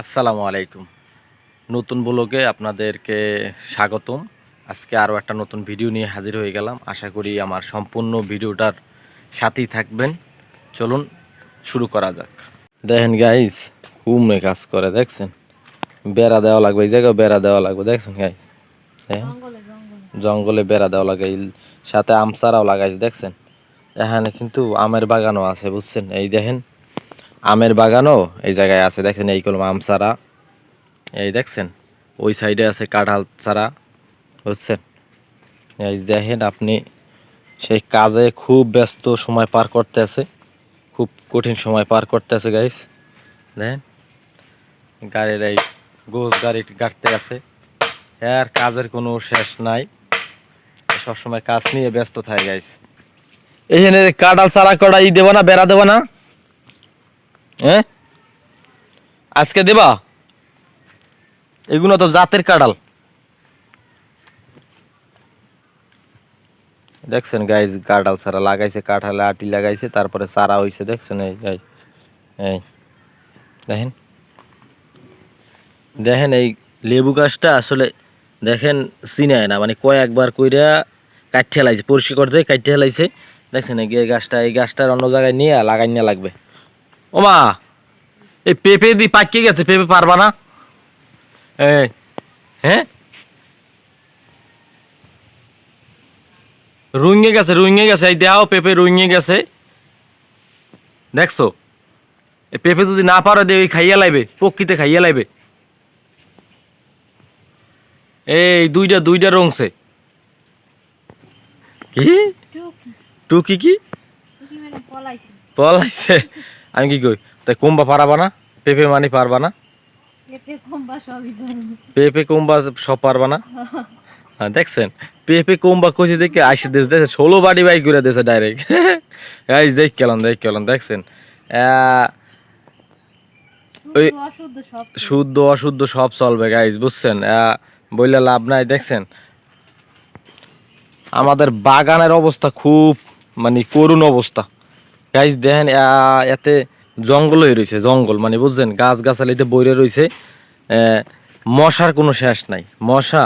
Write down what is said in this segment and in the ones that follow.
আসসালামু আলাইকুম। নতুন ব্লগে আপনাদেরকে স্বাগতম। আজকে আরও একটা নতুন ভিডিও নিয়ে হাজির হয়ে গেলাম। আশা করি আমার সম্পূর্ণ ভিডিওটার সাথেই থাকবেন। চলুন শুরু করা যাক। দেখেন গাইস, কুমড়ে কাজ করে দেখছেন। বেড়া দেওয়া লাগবে, এই জায়গায় বেড়া দেওয়া লাগবে দেখছেন গাইস। দেখেন জঙ্গলে বেড়া দেওয়া লাগে, সাথে আমচারাও লাগাইছে দেখছেন। এখানে কিন্তু আমের বাগানও আছে বুঝছেন। এই দেখেন আমের বাগানও এই জায়গায় আছে দেখেন। এই কলম আমচারা এই দেখছেন, ওই সাইডে আছে কাঁঠাল চারা বুঝছেন। এই দেখেন আপনি সেই কাজে খুব ব্যস্ত সময় পার করতে আছে, খুব কঠিন সময় পার করতে আছে গাইস। দেখেন গাড়ির এই গোছ গাড়ি গাড়তে আছে, আর কাজের কোনো শেষ নাই, সবসময় কাজ নিয়ে ব্যস্ত থাকে গাইস। এইখানে কাঁঠাল চারা কটা দেবো না, বেড়া দেবো না? হ্যাঁ আজকে দেবা? এগুলো তো জাতের কাঁঠাল দেখছেন গাইজ। কাঁঠাল চারা লাগাইছে, কাঁঠালে আটি লাগাইছে, তারপরে চারা হইছে দেখছেন। এই গাই এই দেখেন দেখেন এই লেবু গাছটা আসলে দেখেন চিনায় না, মানে কয়েকবার কইরা কাটতে হেলাইছে, পরিষ্কার করছে কাটতে হেলাইছে দেখছেন। এই গাছটার অন্য জায়গায় নিয়ে লাগাই নিয়ে লাগবে। ওমা এই পেঁপে দি পাকিয়ে গেছে, পেঁপে পারবা না? এই হ্যাঁ রুইঙে গেছে, এই দেও পেঁপে রুইঙে গেছে দেখছো। এই পেঁপে যদি না পারো দিয়ে খাইয়া লাইবে, পক্ষিতে খাইয়া লাইবে। এই দুইটা রংছে কি টুকি কি পলাইছে। আমি কি কই তাই কুম্বা পারবা না? পেঁপে মানে পারবা না? পেঁপে কুম্বা সব পারবা না? হ্যাঁ দেখছেন, পেঁপে কুম্বা কচি দেখে আসি দেখছে 16 বাড়ি বাই করে দিয়েছে ডাইরেক্ট। গাইস দেখ কেলাম দেখছেন। ওই শুদ্ধ অশুদ্ধ সব চলবে গাইস বুঝছেন। বইলে লাভ নাই দেখছেন। আমাদের বাগানের অবস্থা খুব মানে করুণ অবস্থা গাইস। দেখেন এতে জঙ্গল হয়ে রয়েছে, জঙ্গল মানে বুঝছেন, গাছ গাছালিতে বইরে রয়েছে। মশার কোনো শেষ নাই। মশা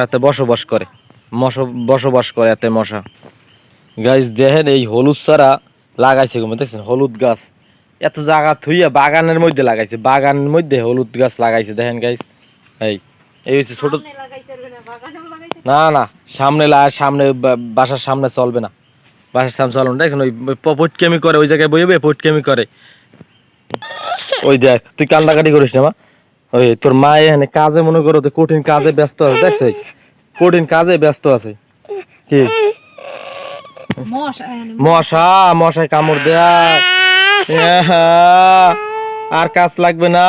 এতে বসবাস করে এতে মশা। গাইস দেখেন এই হলুদ চারা লাগাইছে দেখছেন, হলুদ গাছ এত জায়গা থুইয়া বাগানের মধ্যে লাগাইছে, বাগানের মধ্যে হলুদ গাছ লাগাইছে দেখেন গাইস। এই এই হচ্ছে ছোট না সামনে বাসার সামনে চলবে না, বাসার সামনে চলবে না। দেখেন ওই পটকেমি করে, ওই জায়গায় বইবে পটকেমি করে। ওই দেখ তুই কান্দাকাটি করিস না মা। ওই তোর মা এখানে কাজে মনে করো তো কঠিন কাজে ব্যস্ত আছে দেখছে, কঠিন কাজে ব্যস্ত আছে। কি মশায় কামড় দেয়, আর কাজ লাগবে না।